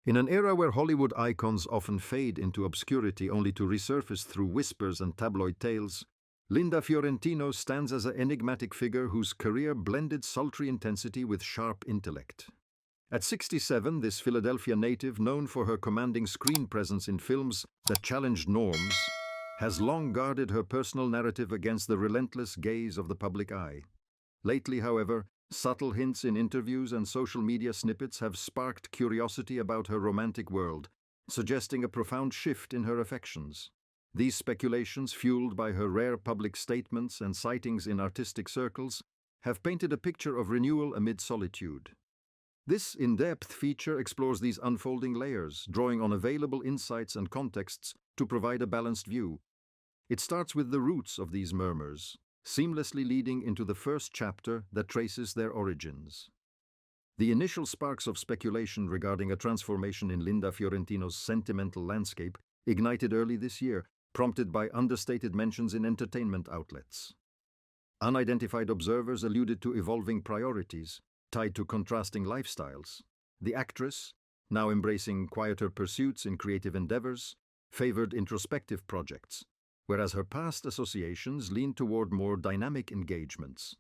In an era where Hollywood icons often fade into obscurity only to resurface through whispers and tabloid tales, Linda Fiorentino stands as an enigmatic figure whose career blended sultry intensity with sharp intellect. At 67, this Philadelphia native, known for her commanding screen presence in films that challenged norms, has long guarded her personal narrative against the relentless gaze of the public eye. Lately, however, subtle hints in interviews and social media snippets have sparked curiosity about her romantic world, suggesting a profound shift in her affections. These speculations, fueled by her rare public statements and sightings in artistic circles, have painted a picture of renewal amid solitude. This in-depth feature explores these unfolding layers, drawing on available insights and contexts to provide a balanced view. It starts with the roots of these murmurs, seamlessly leading into the first chapter that traces their origins. The initial sparks of speculation regarding a transformation in Linda Fiorentino's sentimental landscape ignited early this year, prompted by understated mentions in entertainment outlets. Unidentified observers alluded to evolving priorities, tied to contrasting lifestyles. The actress, now embracing quieter pursuits in creative endeavors, favored introspective projects, whereas her past associations leaned toward more dynamic engagements.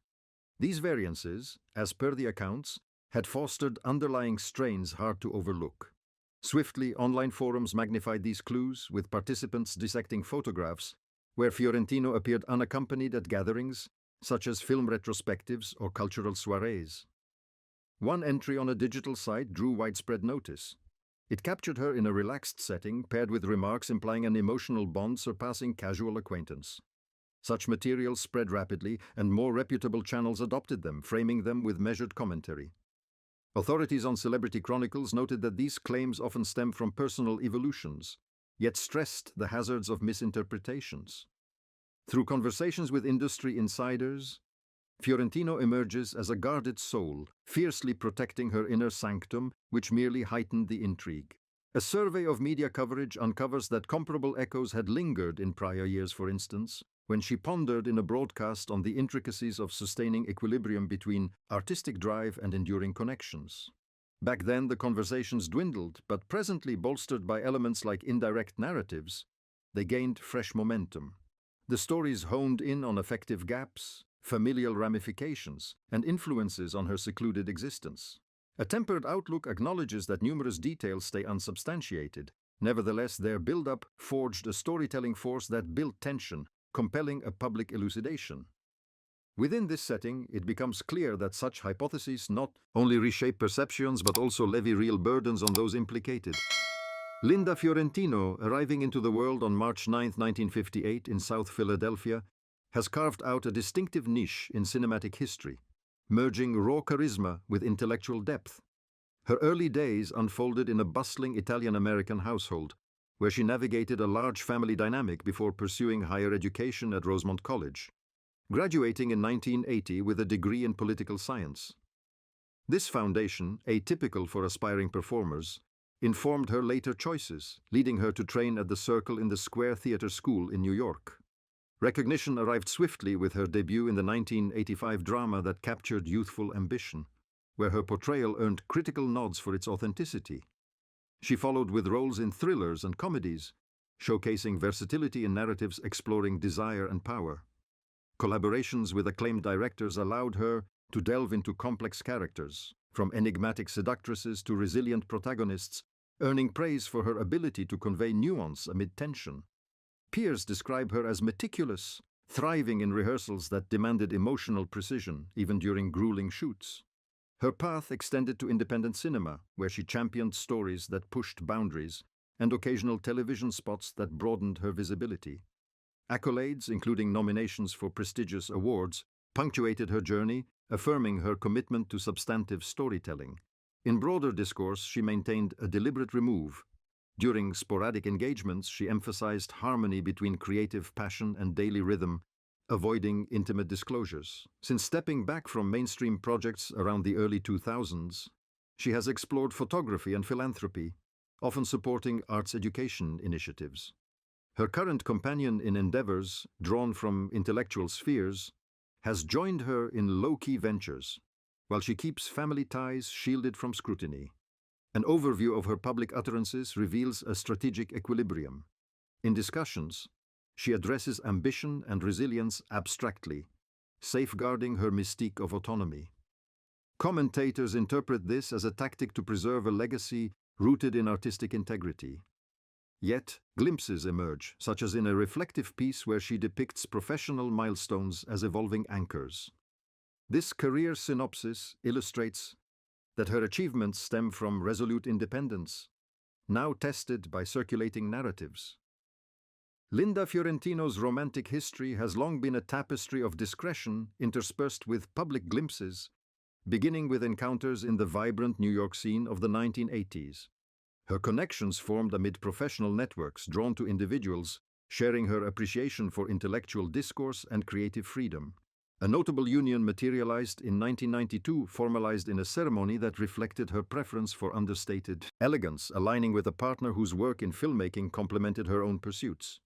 These variances, as per the accounts, had fostered underlying strains hard to overlook. Swiftly, online forums magnified these clues, with participants dissecting photographs where Fiorentino appeared unaccompanied at gatherings, such as film retrospectives or cultural soirees. One entry on a digital site drew widespread notice. It captured her in a relaxed setting, paired with remarks implying an emotional bond surpassing casual acquaintance. Such materials spread rapidly, and more reputable channels adopted them, framing them with measured commentary. Authorities on Celebrity Chronicles noted that these claims often stem from personal evolutions, yet stressed the hazards of misinterpretations. Through conversations with industry insiders, Fiorentino emerges as a guarded soul, fiercely protecting her inner sanctum, which merely heightened the intrigue. A survey of media coverage uncovers that comparable echoes had lingered in prior years, for instance, when she pondered in a broadcast on the intricacies of sustaining equilibrium between artistic drive and enduring connections. Back then, the conversations dwindled, but presently bolstered by elements like indirect narratives, they gained fresh momentum. The stories honed in on affective gaps, familial ramifications, and influences on her secluded existence. A tempered outlook acknowledges that numerous details stay unsubstantiated. Nevertheless, their build-up forged a storytelling force that built tension, compelling a public elucidation. Within this setting, it becomes clear that such hypotheses not only reshape perceptions but also levy real burdens on those implicated. Linda Fiorentino, arriving into the world on March 9, 1958 in South Philadelphia, has carved out a distinctive niche in cinematic history, merging raw charisma with intellectual depth. Her early days unfolded in a bustling Italian-American household, where she navigated a large family dynamic before pursuing higher education at Rosemont College, graduating in 1980 with a degree in political science. This foundation, atypical for aspiring performers, informed her later choices, leading her to train at the Circle in the Square Theatre School in New York. Recognition arrived swiftly with her debut in the 1985 drama that captured youthful ambition, where her portrayal earned critical nods for its authenticity. She followed with roles in thrillers and comedies, showcasing versatility in narratives exploring desire and power. Collaborations with acclaimed directors allowed her to delve into complex characters, from enigmatic seductresses to resilient protagonists, earning praise for her ability to convey nuance amid tension. Peers describe her as meticulous, thriving in rehearsals that demanded emotional precision, even during grueling shoots. Her path extended to independent cinema, where she championed stories that pushed boundaries, and occasional television spots that broadened her visibility. Accolades, including nominations for prestigious awards, punctuated her journey, affirming her commitment to substantive storytelling. In broader discourse, she maintained a deliberate remove. During sporadic engagements, she emphasized harmony between creative passion and daily rhythm, avoiding intimate disclosures. Since stepping back from mainstream projects around the early 2000s, she has explored photography and philanthropy, often supporting arts education initiatives. Her current companion in endeavors, drawn from intellectual spheres, has joined her in low-key ventures, while she keeps family ties shielded from scrutiny. An overview of her public utterances reveals a strategic equilibrium. In discussions, she addresses ambition and resilience abstractly, safeguarding her mystique of autonomy. Commentators interpret this as a tactic to preserve a legacy rooted in artistic integrity. Yet, glimpses emerge, such as in a reflective piece where she depicts professional milestones as evolving anchors. This career synopsis illustrates that her achievements stem from resolute independence, now tested by circulating narratives. Linda Fiorentino's romantic history has long been a tapestry of discretion interspersed with public glimpses, beginning with encounters in the vibrant New York scene of the 1980s. Her connections formed amid professional networks drawn to individuals sharing her appreciation for intellectual discourse and creative freedom. A notable union materialized in 1992, formalized in a ceremony that reflected her preference for understated elegance, aligning with a partner whose work in filmmaking complemented her own pursuits.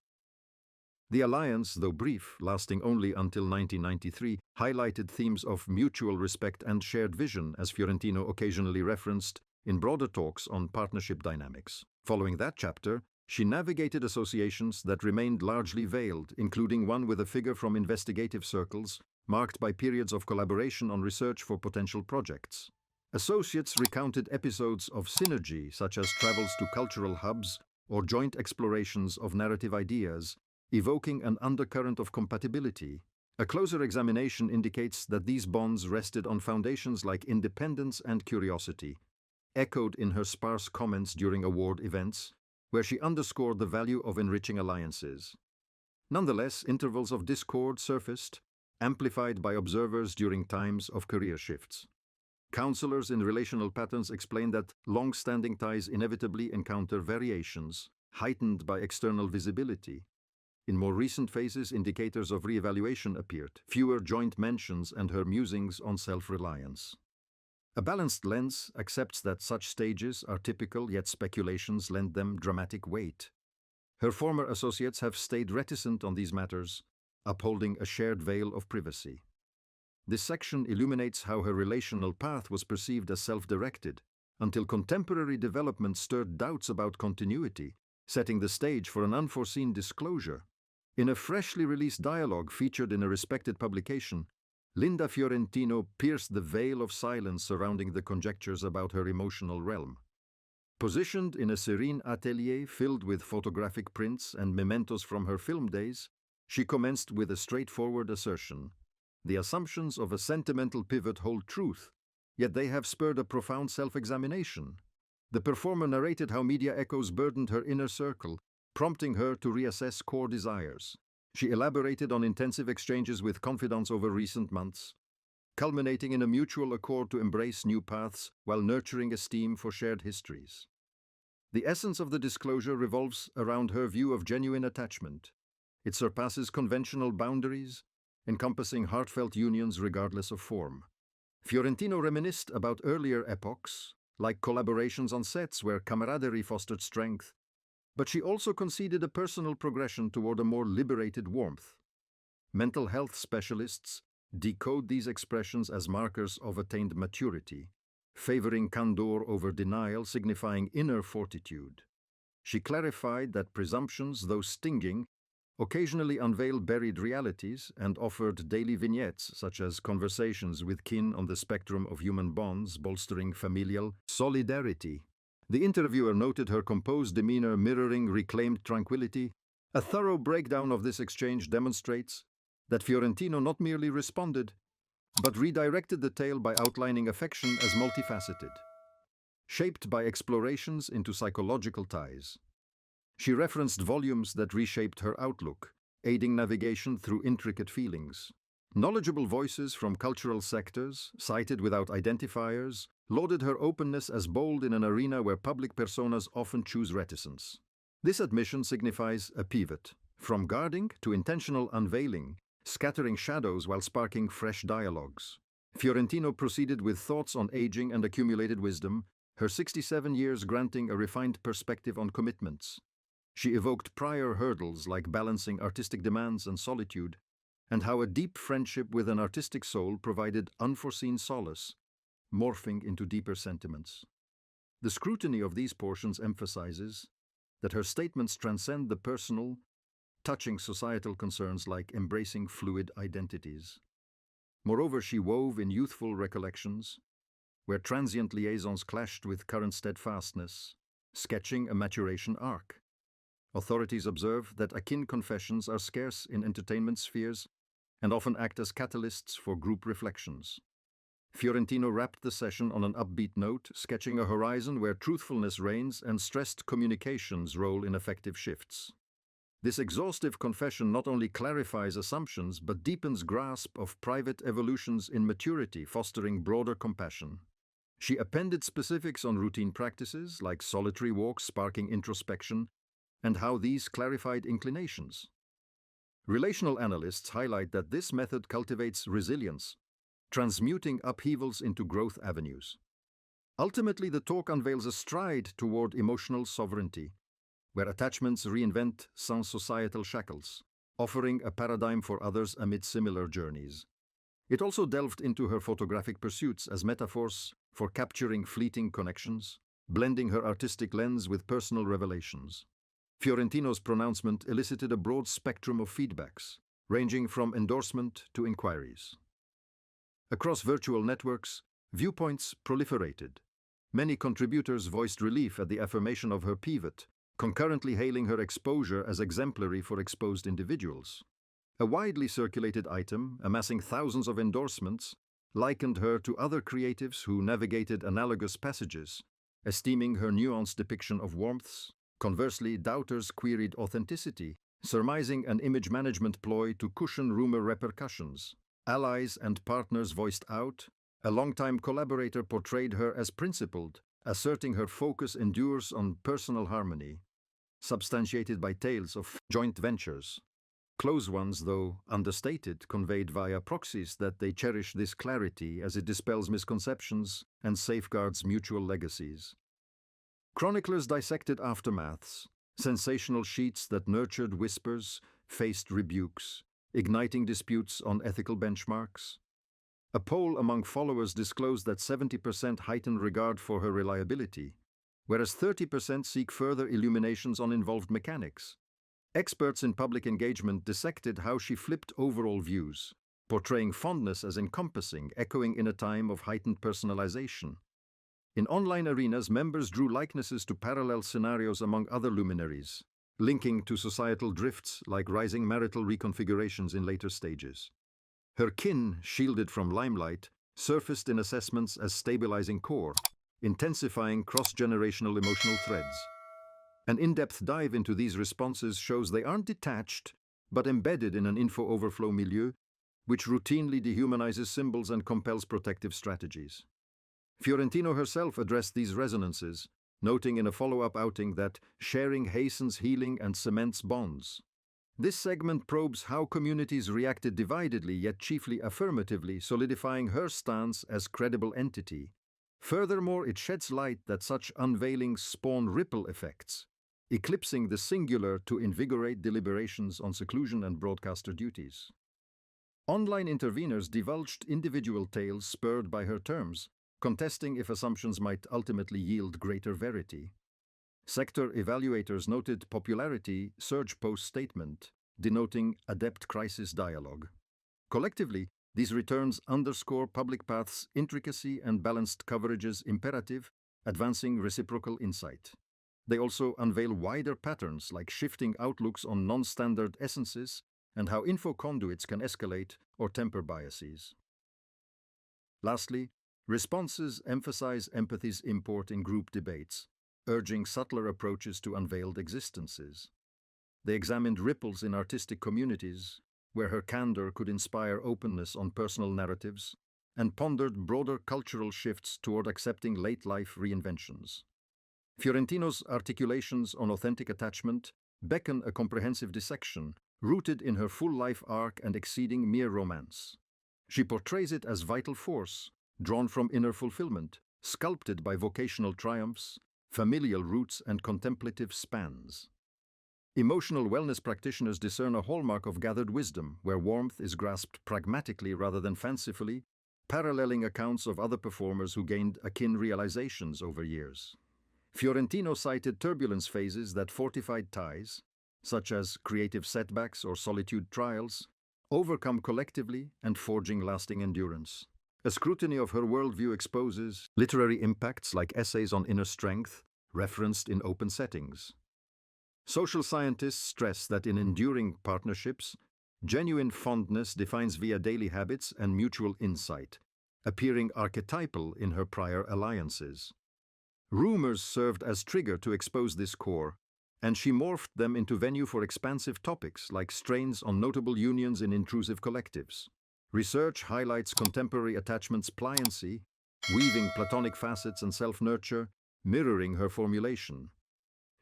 The alliance, though brief, lasting only until 1993, highlighted themes of mutual respect and shared vision, as Fiorentino occasionally referenced in broader talks on partnership dynamics. Following that chapter, she navigated associations that remained largely veiled, including one with a figure from investigative circles, marked by periods of collaboration on research for potential projects. Associates recounted episodes of synergy, such as travels to cultural hubs or joint explorations of narrative ideas, evoking an undercurrent of compatibility. A closer examination indicates that these bonds rested on foundations like independence and curiosity, echoed in her sparse comments during award events, where she underscored the value of enriching alliances. Nonetheless, intervals of discord surfaced, amplified by observers during times of career shifts. Counselors in relational patterns explain that long-standing ties inevitably encounter variations, heightened by external visibility. In more recent phases, indicators of re-evaluation appeared, fewer joint mentions and her musings on self-reliance. A balanced lens accepts that such stages are typical, yet speculations lend them dramatic weight. Her former associates have stayed reticent on these matters, upholding a shared veil of privacy. This section illuminates how her relational path was perceived as self-directed, until contemporary development stirred doubts about continuity, setting the stage for an unforeseen disclosure. In a freshly released dialogue featured in a respected publication, Linda Fiorentino pierced the veil of silence surrounding the conjectures about her emotional realm. Positioned in a serene atelier filled with photographic prints and mementos from her film days, she commenced with a straightforward assertion. The assumptions of a sentimental pivot hold truth, yet they have spurred a profound self-examination. The performer narrated how media echoes burdened her inner circle, prompting her to reassess core desires. She elaborated on intensive exchanges with confidants over recent months, culminating in a mutual accord to embrace new paths while nurturing esteem for shared histories. The essence of the disclosure revolves around her view of genuine attachment. It surpasses conventional boundaries, encompassing heartfelt unions regardless of form. Fiorentino reminisced about earlier epochs, like collaborations on sets where camaraderie fostered strength, but she also conceded a personal progression toward a more liberated warmth. Mental health specialists decode these expressions as markers of attained maturity, favoring candor over denial, signifying inner fortitude. She clarified that presumptions, though stinging, occasionally unveil buried realities and offered daily vignettes such as conversations with kin on the spectrum of human bonds, bolstering familial solidarity. The interviewer noted her composed demeanor mirroring reclaimed tranquility. A thorough breakdown of this exchange demonstrates that Fiorentino not merely responded, but redirected the tale by outlining affection as multifaceted, shaped by explorations into psychological ties. She referenced volumes that reshaped her outlook, aiding navigation through intricate feelings. Knowledgeable voices from cultural sectors, cited without identifiers, lauded her openness as bold in an arena where public personas often choose reticence. This admission signifies a pivot, from guarding to intentional unveiling, scattering shadows while sparking fresh dialogues. Fiorentino proceeded with thoughts on aging and accumulated wisdom, her 67 years granting a refined perspective on commitments. She evoked prior hurdles like balancing artistic demands and solitude, and how a deep friendship with an artistic soul provided unforeseen solace, morphing into deeper sentiments. The scrutiny of these portions emphasizes that her statements transcend the personal, touching societal concerns like embracing fluid identities. Moreover, she wove in youthful recollections, where transient liaisons clashed with current steadfastness, sketching a maturation arc. Authorities observe that akin confessions are scarce in entertainment spheres and often act as catalysts for group reflections. Fiorentino wrapped the session on an upbeat note, sketching a horizon where truthfulness reigns and stressed communication's role in effective shifts. This exhaustive confession not only clarifies assumptions but deepens grasp of private evolutions in maturity, fostering broader compassion. She appended specifics on routine practices like solitary walks sparking introspection and how these clarified inclinations. Relational analysts highlight that this method cultivates resilience, transmuting upheavals into growth avenues. Ultimately, the talk unveils a stride toward emotional sovereignty, where attachments reinvent sans societal shackles, offering a paradigm for others amid similar journeys. It also delved into her photographic pursuits as metaphors for capturing fleeting connections, blending her artistic lens with personal revelations. Fiorentino's pronouncement elicited a broad spectrum of feedbacks, ranging from endorsement to inquiries. Across virtual networks, viewpoints proliferated. Many contributors voiced relief at the affirmation of her pivot, concurrently hailing her exposure as exemplary for exposed individuals. A widely circulated item, amassing thousands of endorsements, likened her to other creatives who navigated analogous passages, esteeming her nuanced depiction of warmths. Conversely, doubters queried authenticity, surmising an image management ploy to cushion rumor repercussions. Allies and partners voiced out. A longtime collaborator portrayed her as principled, asserting her focus endures on personal harmony, substantiated by tales of joint ventures. Close ones, though understated, conveyed via proxies that they cherish this clarity as it dispels misconceptions and safeguards mutual legacies. Chroniclers dissected aftermaths, sensational sheets that nurtured whispers, faced rebukes, igniting disputes on ethical benchmarks. A poll among followers disclosed that 70% heighten regard for her reliability, whereas 30% seek further illuminations on involved mechanics. Experts in public engagement dissected how she flipped overall views, portraying fondness as encompassing, echoing in a time of heightened personalization. In online arenas, members drew likenesses to parallel scenarios among other luminaries, linking to societal drifts like rising marital reconfigurations in later stages. Her kin, shielded from limelight, surfaced in assessments as stabilizing core, intensifying cross-generational emotional threads. An in-depth dive into these responses shows they aren't detached, but embedded in an info-overflow milieu, which routinely dehumanizes symbols and compels protective strategies. Fiorentino herself addressed these resonances, noting in a follow-up outing that sharing hastens healing and cements bonds. This segment probes how communities reacted dividedly yet chiefly affirmatively, solidifying her stance as credible entity. Furthermore, it sheds light that such unveilings spawn ripple effects, eclipsing the singular to invigorate deliberations on seclusion and broadcaster duties. Online interveners divulged individual tales spurred by her terms, contesting if assumptions might ultimately yield greater verity. Sector evaluators noted popularity surge post-statement, denoting adept crisis dialogue. Collectively, these returns underscore Public Path's intricacy and balanced coverage's imperative, advancing reciprocal insight. They also unveil wider patterns like shifting outlooks on non-standard essences and how info conduits can escalate or temper biases. Lastly, responses emphasize empathy's import in group debates, urging subtler approaches to unveiled existences. They examined ripples in artistic communities, where her candor could inspire openness on personal narratives, and pondered broader cultural shifts toward accepting late-life reinventions. Fiorentino's articulations on authentic attachment beckon a comprehensive dissection, rooted in her full life arc and exceeding mere romance. She portrays it as vital force, drawn from inner fulfillment, sculpted by vocational triumphs, familial roots, and contemplative spans. Emotional wellness practitioners discern a hallmark of gathered wisdom, where warmth is grasped pragmatically rather than fancifully, paralleling accounts of other performers who gained akin realizations over years. Fiorentino cited turbulence phases that fortified ties, such as creative setbacks or solitude trials, overcome collectively and forging lasting endurance. A scrutiny of her worldview exposes literary impacts like essays on inner strength, referenced in open settings. Social scientists stress that in enduring partnerships, genuine fondness defines via daily habits and mutual insight, appearing archetypal in her prior alliances. Rumors served as trigger to expose this core, and she morphed them into venue for expansive topics like strains on notable unions in intrusive collectives. Research highlights contemporary attachment's pliancy, weaving platonic facets and self-nurture, mirroring her formulation.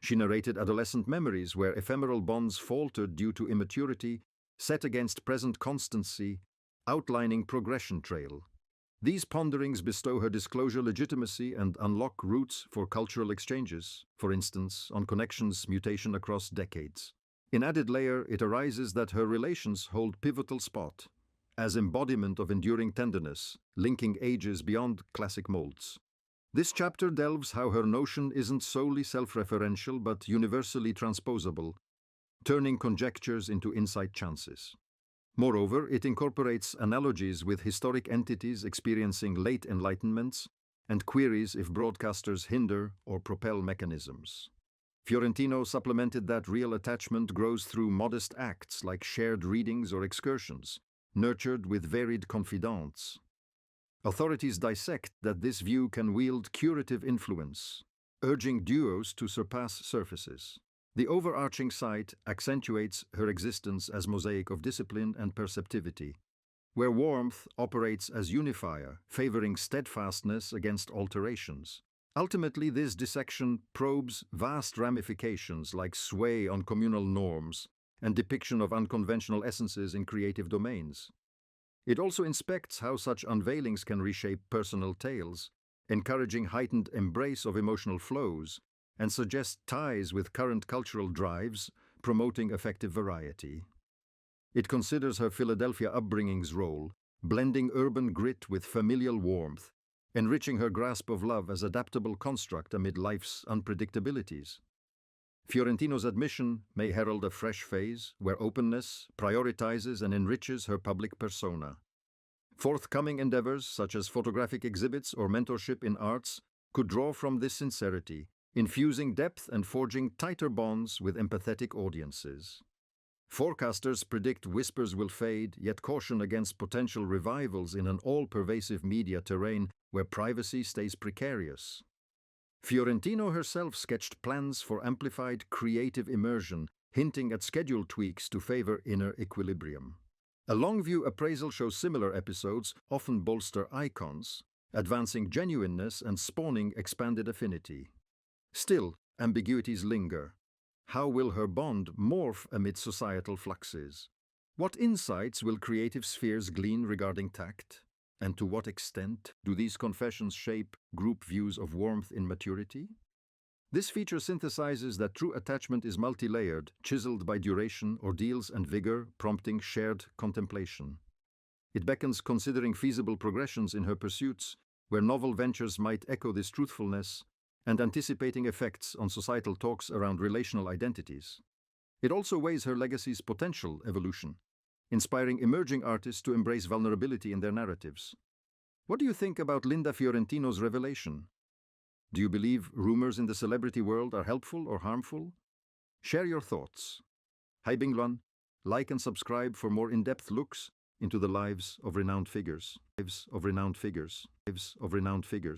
She narrated adolescent memories where ephemeral bonds faltered due to immaturity, set against present constancy, outlining progression trail. These ponderings bestow her disclosure legitimacy and unlock routes for cultural exchanges, for instance, on connections' mutation across decades. In added layer, it arises that her relations hold pivotal spot, as embodiment of enduring tenderness, linking ages beyond classic molds. This chapter delves how her notion isn't solely self-referential but universally transposable, turning conjectures into insight chances. Moreover, it incorporates analogies with historic entities experiencing late enlightenments and queries if broadcasters hinder or propel mechanisms. Fiorentino supplemented that real attachment grows through modest acts like shared readings or excursions, nurtured with varied confidants. Authorities dissect that this view can wield curative influence, urging duos to surpass surfaces. The overarching site accentuates her existence as mosaic of discipline and perceptivity, where warmth operates as unifier, favoring steadfastness against alterations. Ultimately, this dissection probes vast ramifications like sway on communal norms and depiction of unconventional essences in creative domains. It also inspects how such unveilings can reshape personal tales, encouraging heightened embrace of emotional flows, and suggest ties with current cultural drives, promoting effective variety. It considers her Philadelphia upbringing's role, blending urban grit with familial warmth, enriching her grasp of love as adaptable construct amid life's unpredictabilities. Fiorentino's admission may herald a fresh phase where openness prioritizes and enriches her public persona. Forthcoming endeavors, such as photographic exhibits or mentorship in arts, could draw from this sincerity, infusing depth and forging tighter bonds with empathetic audiences. Forecasters predict whispers will fade, yet caution against potential revivals in an all-pervasive media terrain where privacy stays precarious. Fiorentino herself sketched plans for amplified creative immersion, hinting at schedule tweaks to favor inner equilibrium. A long-view appraisal shows similar episodes often bolster icons, advancing genuineness and spawning expanded affinity. Still, ambiguities linger. How will her bond morph amid societal fluxes? What insights will creative spheres glean regarding tact? And to what extent do these confessions shape group views of warmth in maturity? This feature synthesizes that true attachment is multi-layered, chiseled by duration, ordeals, and vigor, prompting shared contemplation. It beckons considering feasible progressions in her pursuits, where novel ventures might echo this truthfulness, and anticipating effects on societal talks around relational identities. It also weighs her legacy's potential evolution, inspiring emerging artists to embrace vulnerability in their narratives. What do you think about Linda Fiorentino's revelation? Do you believe rumors in the celebrity world are helpful or harmful? Share your thoughts. Hai Bingluan, like and subscribe for more in-depth looks into the lives of renowned figures.